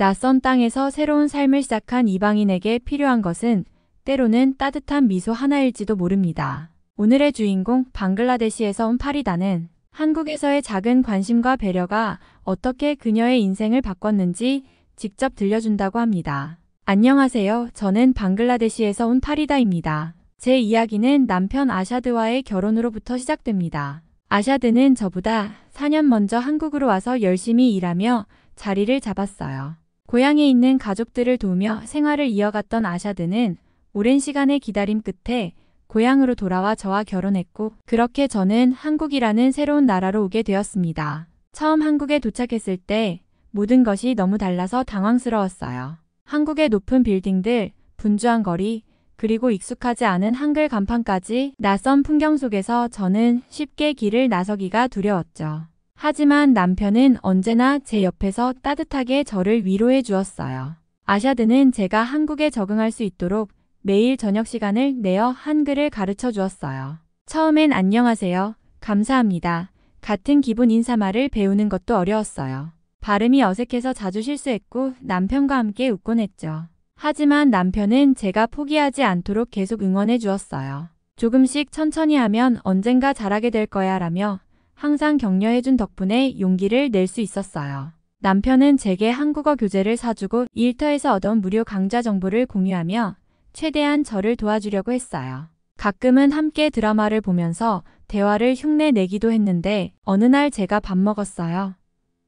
낯선 땅에서 새로운 삶을 시작한 이방인에게 필요한 것은 때로는 따뜻한 미소 하나일지도 모릅니다. 오늘의 주인공 방글라데시에서 온 파리다는 한국에서의 작은 관심과 배려가 어떻게 그녀의 인생을 바꿨는지 직접 들려준다고 합니다. 안녕하세요. 저는 방글라데시에서 온 파리다입니다. 제 이야기는 남편 아샤드와의 결혼으로부터 시작됩니다. 아샤드는 저보다 4년 먼저 한국으로 와서 열심히 일하며 자리를 잡았어요. 고향에 있는 가족들을 도우며 생활을 이어갔던 아샤드는 오랜 시간의 기다림 끝에 고향으로 돌아와 저와 결혼했고, 그렇게 저는 한국이라는 새로운 나라로 오게 되었습니다. 처음 한국에 도착했을 때 모든 것이 너무 달라서 당황스러웠어요. 한국의 높은 빌딩들, 분주한 거리, 그리고 익숙하지 않은 한글 간판까지 낯선 풍경 속에서 저는 쉽게 길을 나서기가 두려웠죠. 하지만 남편은 언제나 제 옆에서 따뜻하게 저를 위로해 주었어요. 아샤드는 제가 한국에 적응할 수 있도록 매일 저녁 시간을 내어 한글을 가르쳐 주었어요. 처음엔 안녕하세요, 감사합니다 같은 기본 인사말을 배우는 것도 어려웠어요. 발음이 어색해서 자주 실수했고 남편과 함께 웃곤 했죠. 하지만 남편은 제가 포기하지 않도록 계속 응원해 주었어요. 조금씩 천천히 하면 언젠가 잘하게 될 거야 라며 항상 격려해준 덕분에 용기를 낼 수 있었어요. 남편은 제게 한국어 교재를 사주고 일터에서 얻은 무료 강좌 정보를 공유하며 최대한 저를 도와주려고 했어요. 가끔은 함께 드라마를 보면서 대화를 흉내내기도 했는데 어느 날 제가 밥 먹었어요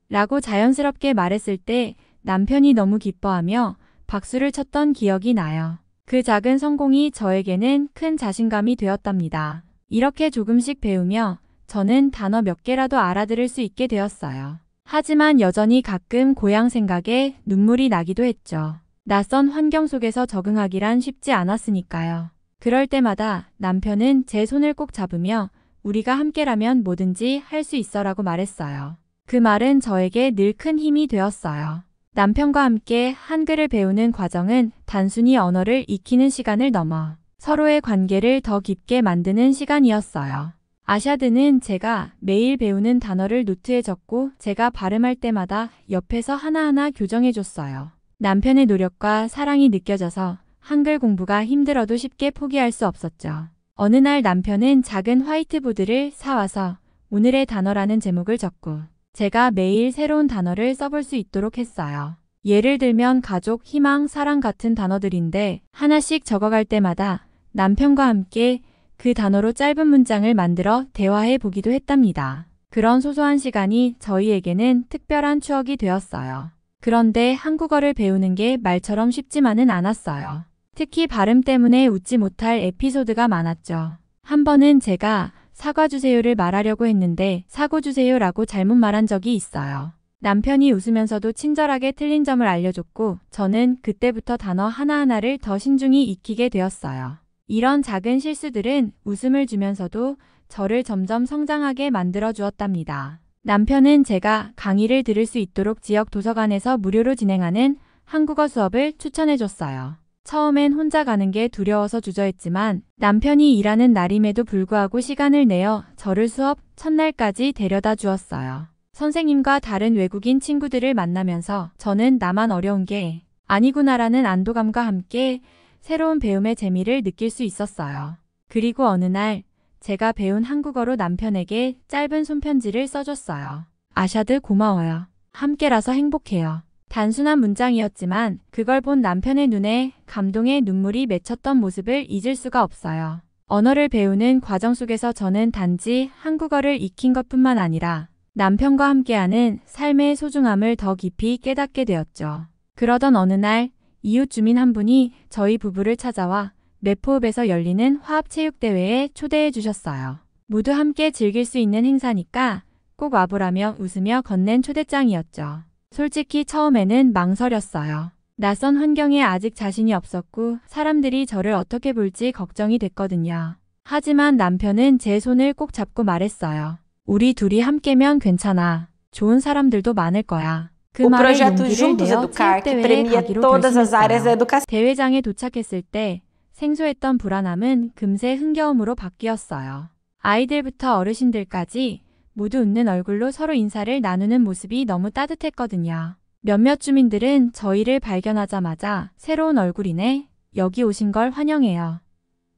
라고 자연스럽게 말했을 때 남편이 너무 기뻐하며 박수를 쳤던 기억이 나요. 그 작은 성공이 저에게는 큰 자신감이 되었답니다. 이렇게 조금씩 배우며 저는 단어 몇 개라도 알아들을 수 있게 되었어요. 하지만 여전히 가끔 고향 생각에 눈물이 나기도 했죠. 낯선 환경 속에서 적응하기란 쉽지 않았으니까요. 그럴 때마다 남편은 제 손을 꼭 잡으며 우리가 함께라면 뭐든지 할 수 있어라고 말했어요. 그 말은 저에게 늘 큰 힘이 되었어요. 남편과 함께 한글을 배우는 과정은 단순히 언어를 익히는 시간을 넘어 서로의 관계를 더 깊게 만드는 시간이었어요. 아샤드는 제가 매일 배우는 단어를 노트에 적고 제가 발음할 때마다 옆에서 하나하나 교정해줬어요. 남편의 노력과 사랑이 느껴져서 한글 공부가 힘들어도 쉽게 포기할 수 없었죠. 어느 날 남편은 작은 화이트보드를 사와서 오늘의 단어라는 제목을 적고 제가 매일 새로운 단어를 써볼 수 있도록 했어요. 예를 들면 가족, 희망, 사랑 같은 단어들인데 하나씩 적어갈 때마다 남편과 함께 그 단어로 짧은 문장을 만들어 대화해 보기도 했답니다. 그런 소소한 시간이 저희에게는 특별한 추억이 되었어요. 그런데 한국어를 배우는 게 말처럼 쉽지만은 않았어요. 특히 발음 때문에 웃지 못할 에피소드가 많았죠. 한 번은 제가 사과 주세요를 말하려고 했는데 사고 주세요라고 잘못 말한 적이 있어요. 남편이 웃으면서도 친절하게 틀린 점을 알려줬고 저는 그때부터 단어 하나하나를 더 신중히 익히게 되었어요. 이런 작은 실수들은 웃음을 주면서도 저를 점점 성장하게 만들어 주었답니다. 남편은 제가 강의를 들을 수 있도록 지역 도서관에서 무료로 진행하는 한국어 수업을 추천해 줬어요. 처음엔 혼자 가는 게 두려워서 주저했지만 남편이 일하는 날임에도 불구하고 시간을 내어 저를 수업 첫날까지 데려다 주었어요. 선생님과 다른 외국인 친구들을 만나면서 저는 나만 어려운 게 아니구나라는 안도감과 함께 새로운 배움의 재미를 느낄 수 있었어요. 그리고 어느 날 제가 배운 한국어로 남편에게 짧은 손편지를 써줬어요. 아샤드 고마워요. 함께라서 행복해요. 단순한 문장이었지만 그걸 본 남편의 눈에 감동의 눈물이 맺혔던 모습을 잊을 수가 없어요. 언어를 배우는 과정 속에서 저는 단지 한국어를 익힌 것뿐만 아니라 남편과 함께하는 삶의 소중함을 더 깊이 깨닫게 되었죠. 그러던 어느 날 이웃 주민 한 분이 저희 부부를 찾아와 매포읍에서 열리는 화합체육대회에 초대해 주셨어요. 모두 함께 즐길 수 있는 행사니까 꼭 와보라며 웃으며 건넨 초대장이었죠. 솔직히 처음에는 망설였어요. 낯선 환경에 아직 자신이 없었고 사람들이 저를 어떻게 볼지 걱정이 됐거든요. 하지만 남편은 제 손을 꼭 잡고 말했어요. 우리 둘이 함께면 괜찮아. 좋은 사람들도 많을 거야. 그 O 말에 projeto 용기를 Juntos 내어 Educar, que 체육대회에 premia 가기로 todas as áreas da 결심했어요. educação. 대회장에 도착했을 때 생소했던 불안함은 금세 흥겨움으로 바뀌었어요. 아이들부터 어르신들까지 모두 웃는 얼굴로 서로 인사를 나누는 모습이 너무 따뜻했거든요. 몇몇 주민들은 저희를 발견하자마자 새로운 얼굴이네. 여기 오신 걸 환영해요.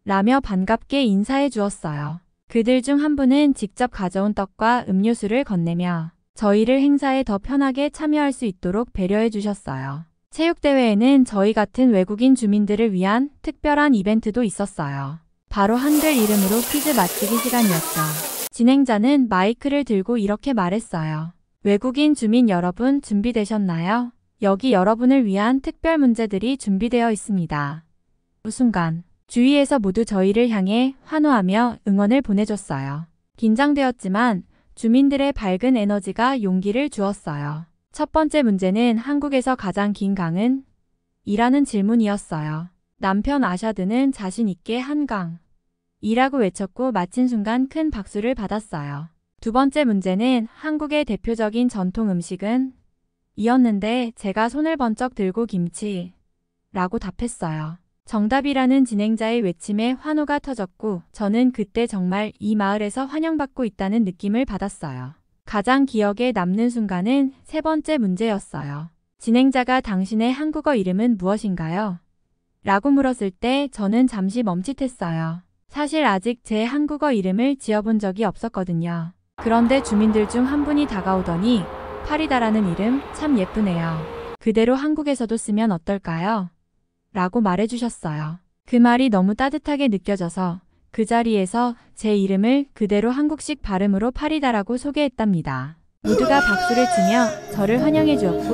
라며 반갑게 인사해 주었어요. 그들 중 한 분은 직접 가져온 떡과 음료수를 건네며 저희를 행사에 더 편하게 참여할 수 있도록 배려해 주셨어요. 체육대회에는 저희 같은 외국인 주민들을 위한 특별한 이벤트도 있었어요. 바로 한글 이름으로 퀴즈 맞히기 시간이었죠. 진행자는 마이크를 들고 이렇게 말했어요. 외국인 주민 여러분 준비되셨나요? 여기 여러분을 위한 특별 문제들이 준비되어 있습니다. 그 순간 주위에서 모두 저희를 향해 환호하며 응원을 보내줬어요. 긴장되었지만 주민들의 밝은 에너지가 용기를 주었어요. 첫 번째 문제는 한국에서 가장 긴 강은? 이라는 질문이었어요. 남편 아샤드는 자신 있게 한강 이라고 외쳤고 마친 순간 큰 박수를 받았어요. 두 번째 문제는 한국의 대표적인 전통 음식은? 이었는데 제가 손을 번쩍 들고 김치 라고 답했어요. 정답이라는 진행자의 외침에 환호가 터졌고 저는 그때 정말 이 마을에서 환영받고 있다는 느낌을 받았어요. 가장 기억에 남는 순간은 세 번째 문제였어요. 진행자가 당신의 한국어 이름은 무엇인가요? 라고 물었을 때 저는 잠시 멈칫했어요. 사실 아직 제 한국어 이름을 지어본 적이 없었거든요. 그런데 주민들 중 한 분이 다가오더니 파리다라는 이름 참 예쁘네요. 그대로 한국에서도 쓰면 어떨까요? 라고 말해주셨어요. 그 말이 너무 따뜻하게 느껴져서 그 자리에서 제 이름을 그대로 한국식 발음으로 파리다라고 소개했답니다. 모두가 박수를 치며 저를 환영해 주었고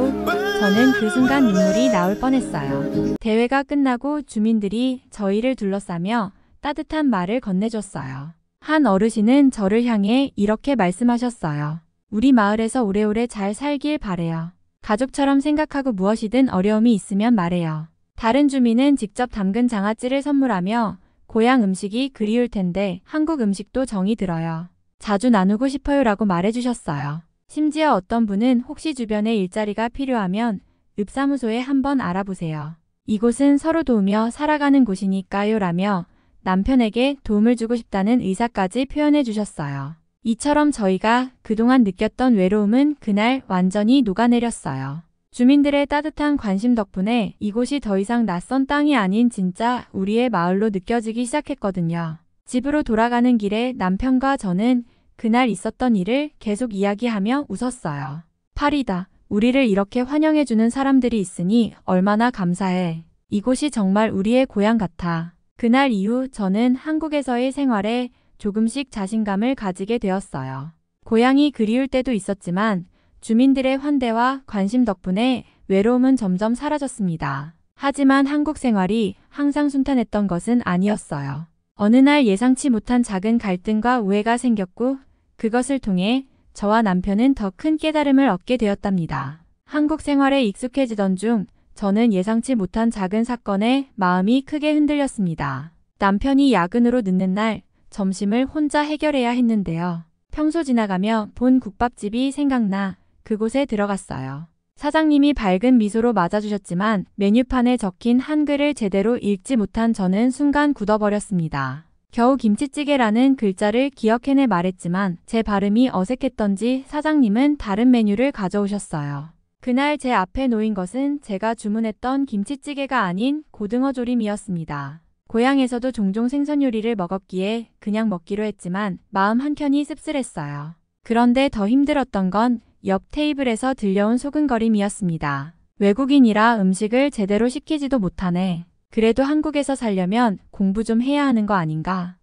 저는 그 순간 눈물이 나올 뻔했어요. 대회가 끝나고 주민들이 저희를 둘러싸며 따뜻한 말을 건네줬어요. 한 어르신은 저를 향해 이렇게 말씀하셨어요. 우리 마을에서 오래오래 잘 살길 바래요. 가족처럼 생각하고 무엇이든 어려움이 있으면 말해요. 다른 주민은 직접 담근 장아찌를 선물하며 고향 음식이 그리울 텐데 한국 음식도 정이 들어요. 자주 나누고 싶어요 라고 말해주셨어요. 심지어 어떤 분은 혹시 주변에 일자리가 필요하면 읍사무소에 한번 알아보세요. 이곳은 서로 도우며 살아가는 곳이니까요 라며 남편에게 도움을 주고 싶다는 의사까지 표현해 주셨어요. 이처럼 저희가 그동안 느꼈던 외로움은 그날 완전히 녹아내렸어요. 주민들의 따뜻한 관심 덕분에 이곳이 더 이상 낯선 땅이 아닌 진짜 우리의 마을로 느껴지기 시작했거든요. 집으로 돌아가는 길에 남편과 저는 그날 있었던 일을 계속 이야기하며 웃었어요. 파리다. 우리를 이렇게 환영해주는 사람들이 있으니 얼마나 감사해. 이곳이 정말 우리의 고향 같아. 그날 이후 저는 한국에서의 생활에 조금씩 자신감을 가지게 되었어요. 고향이 그리울 때도 있었지만 주민들의 환대와 관심 덕분에 외로움은 점점 사라졌습니다. 하지만 한국 생활이 항상 순탄했던 것은 아니었어요. 어느 날 예상치 못한 작은 갈등과 오해가 생겼고 그것을 통해 저와 남편은 더 큰 깨달음을 얻게 되었답니다. 한국 생활에 익숙해지던 중 저는 예상치 못한 작은 사건에 마음이 크게 흔들렸습니다. 남편이 야근으로 늦는 날 점심을 혼자 해결해야 했는데요. 평소 지나가며 본 국밥집이 생각나 그곳에 들어갔어요. 사장님이 밝은 미소로 맞아주셨지만 메뉴판에 적힌 한글을 제대로 읽지 못한 저는 순간 굳어버렸습니다. 겨우 김치찌개라는 글자를 기억해내 말했지만 제 발음이 어색했던지 사장님은 다른 메뉴를 가져오셨어요. 그날 제 앞에 놓인 것은 제가 주문했던 김치찌개가 아닌 고등어 조림이었습니다. 고향에서도 종종 생선 요리를 먹었기에 그냥 먹기로 했지만 마음 한켠이 씁쓸했어요. 그런데 더 힘들었던 건 옆 테이블에서 들려온 소근거림이었습니다. 외국인이라 음식을 제대로 시키지도 못하네. 그래도 한국에서 살려면 공부 좀 해야 하는 거 아닌가?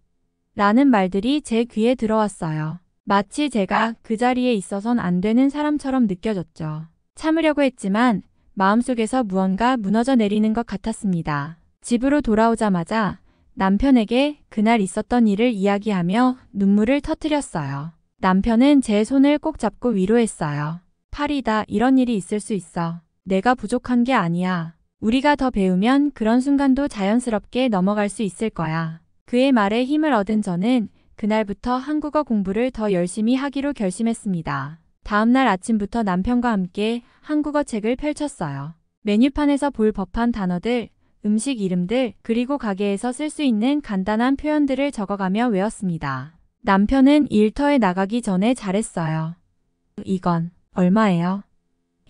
라는 말들이 제 귀에 들어왔어요. 마치 제가 그 자리에 있어선 안 되는 사람처럼 느껴졌죠. 참으려고 했지만 마음속에서 무언가 무너져 내리는 것 같았습니다. 집으로 돌아오자마자 남편에게 그날 있었던 일을 이야기하며 눈물을 터뜨렸어요. 남편은 제 손을 꼭 잡고 위로했어요. 파리다, 이런 일이 있을 수 있어. 내가 부족한 게 아니야. 우리가 더 배우면 그런 순간도 자연스럽게 넘어갈 수 있을 거야. 그의 말에 힘을 얻은 저는 그날부터 한국어 공부를 더 열심히 하기로 결심했습니다. 다음날 아침부터 남편과 함께 한국어 책을 펼쳤어요. 메뉴판에서 볼 법한 단어들, 음식 이름들, 그리고 가게에서 쓸 수 있는 간단한 표현들을 적어가며 외웠습니다. 남편은 일터에 나가기 전에 잘했어요. 이건 얼마예요?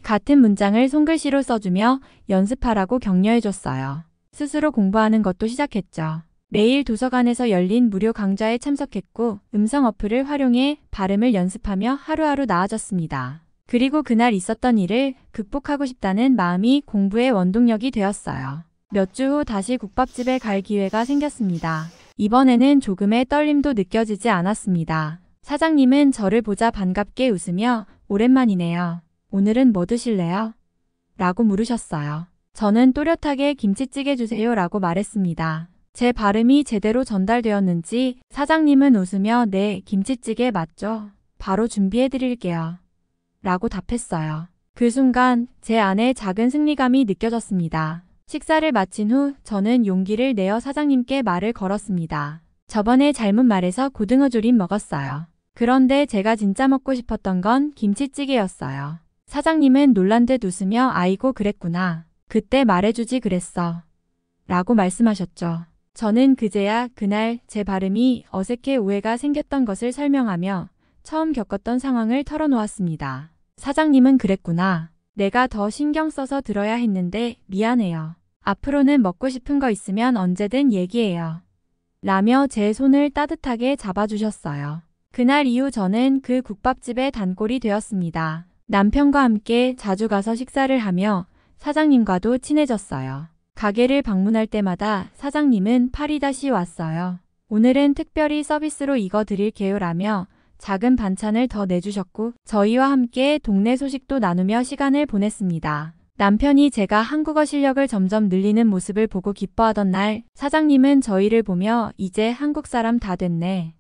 같은 문장을 손글씨로 써주며 연습하라고 격려해줬어요. 스스로 공부하는 것도 시작했죠. 매일 도서관에서 열린 무료 강좌에 참석했고 음성 어플을 활용해 발음을 연습하며 하루하루 나아졌습니다. 그리고 그날 있었던 일을 극복하고 싶다는 마음이 공부의 원동력이 되었어요. 몇 주 후 다시 국밥집에 갈 기회가 생겼습니다. 이번에는 조금의 떨림도 느껴지지 않았습니다. 사장님은 저를 보자 반갑게 웃으며 오랜만이네요. 오늘은 뭐 드실래요? 라고 물으셨어요. 저는 또렷하게 김치찌개 주세요 라고 말했습니다. 제 발음이 제대로 전달되었는지 사장님은 웃으며 네, 김치찌개 맞죠? 바로 준비해 드릴게요. 라고 답했어요. 그 순간 제 안에 작은 승리감이 느껴졌습니다. 식사를 마친 후 저는 용기를 내어 사장님께 말을 걸었습니다. 저번에 잘못 말해서 고등어 조림 먹었어요. 그런데 제가 진짜 먹고 싶었던 건 김치찌개였어요. 사장님은 놀란 듯 웃으며 아이고 그랬구나. 그때 말해주지 그랬어. 라고 말씀하셨죠. 저는 그제야 그날 제 발음이 어색해 오해가 생겼던 것을 설명하며 처음 겪었던 상황을 털어놓았습니다. 사장님은 그랬구나. 내가 더 신경 써서 들어야 했는데 미안해요. 앞으로는 먹고 싶은 거 있으면 언제든 얘기해요. 라며 제 손을 따뜻하게 잡아주셨어요. 그날 이후 저는 그 국밥집의 단골이 되었습니다. 남편과 함께 자주 가서 식사를 하며 사장님과도 친해졌어요. 가게를 방문할 때마다 사장님은 파리 다시 왔어요. 오늘은 특별히 서비스로 이거 드릴게요 라며 작은 반찬을 더 내주셨고 저희와 함께 동네 소식도 나누며 시간을 보냈습니다. 남편이 제가 한국어 실력을 점점 늘리는 모습을 보고 기뻐하던 날 사장님은 저희를 보며 이제 한국 사람 다 됐네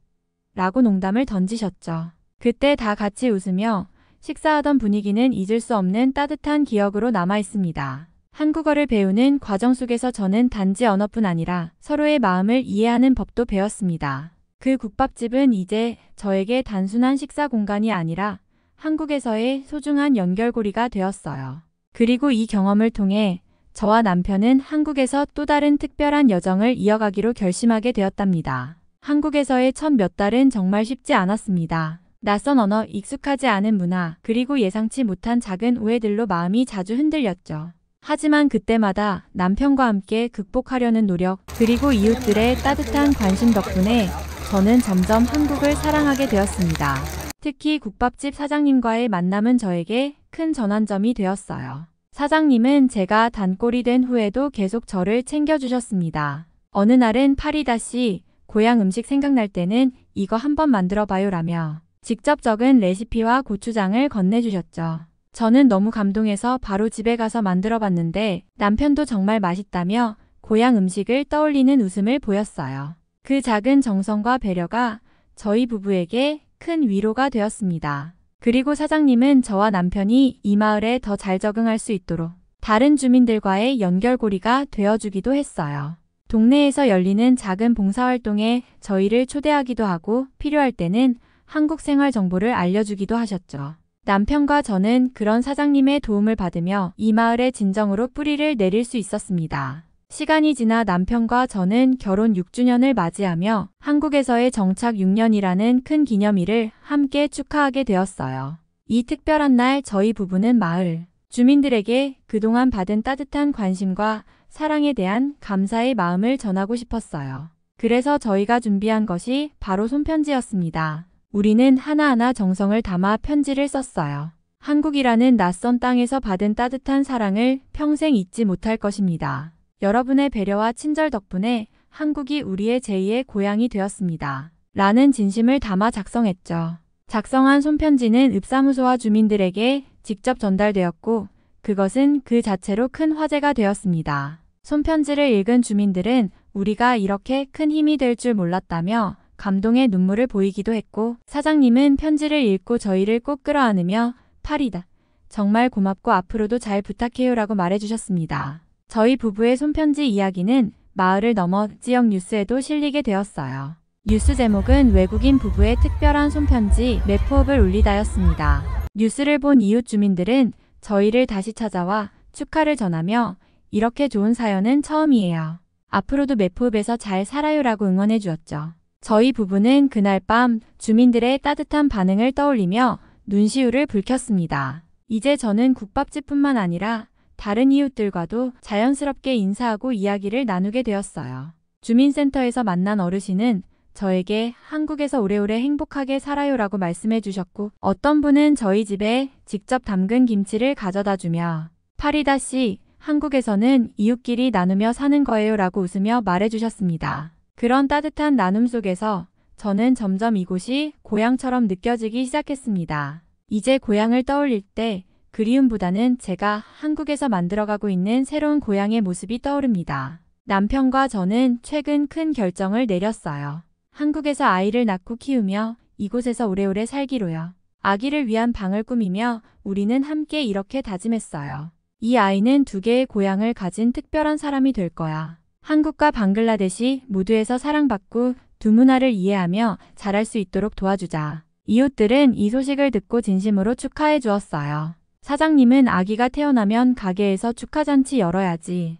라고 농담을 던지셨죠. 그때 다 같이 웃으며 식사하던 분위기는 잊을 수 없는 따뜻한 기억으로 남아 있습니다. 한국어를 배우는 과정 속에서 저는 단지 언어뿐 아니라 서로의 마음을 이해하는 법도 배웠습니다. 그 국밥집은 이제 저에게 단순한 식사 공간이 아니라 한국에서의 소중한 연결고리가 되었어요. 그리고 이 경험을 통해 저와 남편은 한국에서 또 다른 특별한 여정을 이어가기로 결심하게 되었답니다. 한국에서의 첫 몇 달은 정말 쉽지 않았습니다. 낯선 언어, 익숙하지 않은 문화, 그리고 예상치 못한 작은 오해들로 마음이 자주 흔들렸죠. 하지만 그때마다 남편과 함께 극복하려는 노력, 그리고 이웃들의 따뜻한 관심 덕분에 저는 점점 한국을 사랑하게 되었습니다. 특히 국밥집 사장님과의 만남은 저에게 큰 전환점이 되었어요. 사장님은 제가 단골이 된 후에도 계속 저를 챙겨주셨습니다. 어느 날은 파리다시 고향 음식 생각날 때는 이거 한번 만들어봐요 라며 직접 적은 레시피와 고추장을 건네주셨죠. 저는 너무 감동해서 바로 집에 가서 만들어봤는데 남편도 정말 맛있다며 고향 음식을 떠올리는 웃음을 보였어요. 그 작은 정성과 배려가 저희 부부에게 큰 위로가 되었습니다. 그리고 사장님은 저와 남편이 이 마을에 더 잘 적응할 수 있도록 다른 주민들과의 연결고리가 되어주기도 했어요. 동네에서 열리는 작은 봉사활동에 저희를 초대하기도 하고 필요할 때는 한국 생활 정보를 알려주기도 하셨죠. 남편과 저는 그런 사장님의 도움을 받으며 이 마을의 진정으로 뿌리를 내릴 수 있었습니다. 시간이 지나 남편과 저는 결혼 6주년을 맞이하며 한국에서의 정착 6년이라는 큰 기념일을 함께 축하하게 되었어요. 이 특별한 날 저희 부부는 마을 주민들에게 그동안 받은 따뜻한 관심과 사랑에 대한 감사의 마음을 전하고 싶었어요. 그래서 저희가 준비한 것이 바로 손편지였습니다. 우리는 하나하나 정성을 담아 편지를 썼어요. 한국이라는 낯선 땅에서 받은 따뜻한 사랑을 평생 잊지 못할 것입니다. 여러분의 배려와 친절 덕분에 한국이 우리의 제2의 고향이 되었습니다. 라는 진심을 담아 작성했죠. 작성한 손편지는 읍사무소와 주민들에게 직접 전달되었고 그것은 그 자체로 큰 화제가 되었습니다. 손편지를 읽은 주민들은 우리가 이렇게 큰 힘이 될 줄 몰랐다며 감동의 눈물을 보이기도 했고 사장님은 편지를 읽고 저희를 꼭 끌어안으며 파리다. 정말 고맙고 앞으로도 잘 부탁해요 라고 말해주셨습니다. 저희 부부의 손편지 이야기는 마을을 넘어 지역 뉴스에도 실리게 되었어요. 뉴스 제목은 외국인 부부의 특별한 손편지 매포업을 울리다였습니다. 뉴스를 본 이웃 주민들은 저희를 다시 찾아와 축하를 전하며 이렇게 좋은 사연은 처음이에요. 앞으로도 매포읍에서 잘 살아요 라고 응원해 주었죠. 저희 부부는 그날 밤 주민들의 따뜻한 반응을 떠올리며 눈시울을 붉혔습니다. 이제 저는 국밥집뿐만 아니라 다른 이웃들과도 자연스럽게 인사하고 이야기를 나누게 되었어요. 주민센터에서 만난 어르신은 저에게 한국에서 오래오래 행복하게 살아요라고 말씀해 주셨고, 어떤 분은 저희 집에 직접 담근 김치를 가져다 주며 파리다 씨, 한국에서는 이웃끼리 나누며 사는 거예요 라고 웃으며 말해 주셨습니다. 그런 따뜻한 나눔 속에서 저는 점점 이곳이 고향처럼 느껴지기 시작했습니다. 이제 고향을 떠올릴 때 그리움보다는 제가 한국에서 만들어가고 있는 새로운 고향의 모습이 떠오릅니다. 남편과 저는 최근 큰 결정을 내렸어요. 한국에서 아이를 낳고 키우며 이곳에서 오래오래 살기로요. 아기를 위한 방을 꾸미며 우리는 함께 이렇게 다짐했어요. 이 아이는 2개의 고향을 가진 특별한 사람이 될 거야. 한국과 방글라데시 모두에서 사랑받고 두 문화를 이해하며 자랄 수 있도록 도와주자. 이웃들은 이 소식을 듣고 진심으로 축하해 주었어요. 사장님은 아기가 태어나면 가게에서 축하잔치 열어야지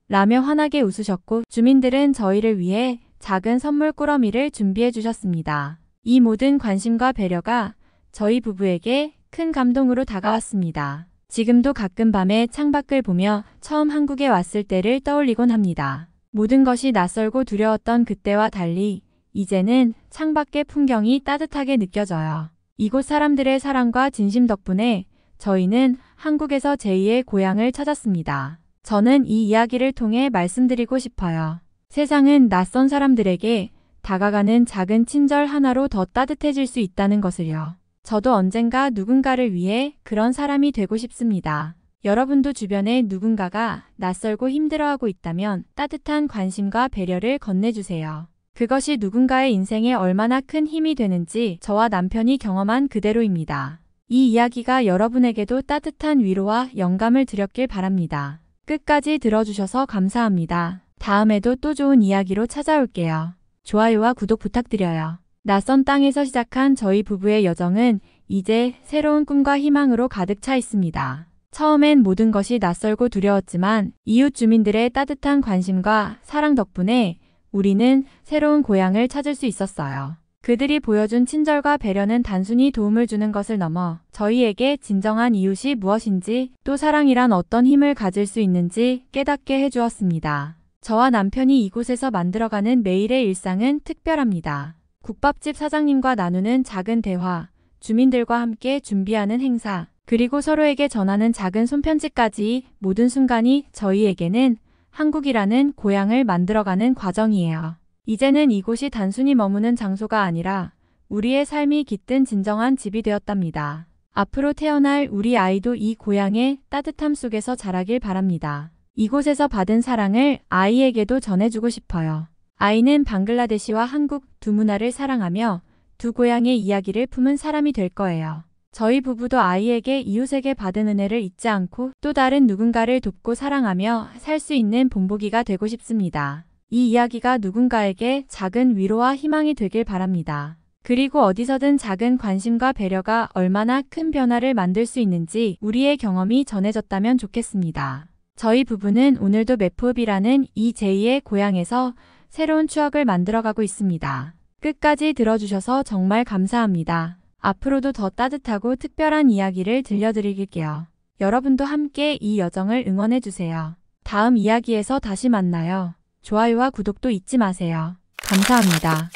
라며 환하게 웃으셨고, 주민들은 저희를 위해 작은 선물 꾸러미를 준비해 주셨습니다. 이 모든 관심과 배려가 저희 부부에게 큰 감동으로 다가왔습니다. 지금도 가끔 밤에 창밖을 보며 처음 한국에 왔을 때를 떠올리곤 합니다. 모든 것이 낯설고 두려웠던 그때와 달리 이제는 창밖의 풍경이 따뜻하게 느껴져요. 이곳 사람들의 사랑과 진심 덕분에 저희는 한국에서 제2의 고향을 찾았습니다. 저는 이 이야기를 통해 말씀드리고 싶어요. 세상은 낯선 사람들에게 다가가는 작은 친절 하나로 더 따뜻해질 수 있다는 것을요. 저도 언젠가 누군가를 위해 그런 사람이 되고 싶습니다. 여러분도 주변에 누군가가 낯설고 힘들어하고 있다면 따뜻한 관심과 배려를 건네주세요. 그것이 누군가의 인생에 얼마나 큰 힘이 되는지 저와 남편이 경험한 그대로입니다. 이 이야기가 여러분에게도 따뜻한 위로와 영감을 드렸길 바랍니다. 끝까지 들어주셔서 감사합니다. 다음에도 또 좋은 이야기로 찾아올게요. 좋아요와 구독 부탁드려요. 낯선 땅에서 시작한 저희 부부의 여정은 이제 새로운 꿈과 희망으로 가득 차 있습니다. 처음엔 모든 것이 낯설고 두려웠지만 이웃 주민들의 따뜻한 관심과 사랑 덕분에 우리는 새로운 고향을 찾을 수 있었어요. 그들이 보여준 친절과 배려는 단순히 도움을 주는 것을 넘어 저희에게 진정한 이웃이 무엇인지, 또 사랑이란 어떤 힘을 가질 수 있는지 깨닫게 해주었습니다. 저와 남편이 이곳에서 만들어가는 매일의 일상은 특별합니다. 국밥집 사장님과 나누는 작은 대화, 주민들과 함께 준비하는 행사, 그리고 서로에게 전하는 작은 손편지까지 모든 순간이 저희에게는 한국이라는 고향을 만들어가는 과정이에요. 이제는 이곳이 단순히 머무는 장소가 아니라 우리의 삶이 깃든 진정한 집이 되었답니다. 앞으로 태어날 우리 아이도 이 고향의 따뜻함 속에서 자라길 바랍니다. 이곳에서 받은 사랑을 아이에게도 전해주고 싶어요. 아이는 방글라데시와 한국 두 문화를 사랑하며 두 고향의 이야기를 품은 사람이 될 거예요. 저희 부부도 아이에게 이웃에게 받은 은혜를 잊지 않고 또 다른 누군가를 돕고 사랑하며 살 수 있는 본보기가 되고 싶습니다. 이 이야기가 누군가에게 작은 위로와 희망이 되길 바랍니다. 그리고 어디서든 작은 관심과 배려가 얼마나 큰 변화를 만들 수 있는지 우리의 경험이 전해졌다면 좋겠습니다. 저희 부부는 오늘도 메프읍이라는 이 제2의 고향에서 새로운 추억을 만들어가고 있습니다. 끝까지 들어주셔서 정말 감사합니다. 앞으로도 더 따뜻하고 특별한 이야기를 들려드릴게요. 여러분도 함께 이 여정을 응원해주세요. 다음 이야기에서 다시 만나요. 좋아요와 구독도 잊지 마세요. 감사합니다.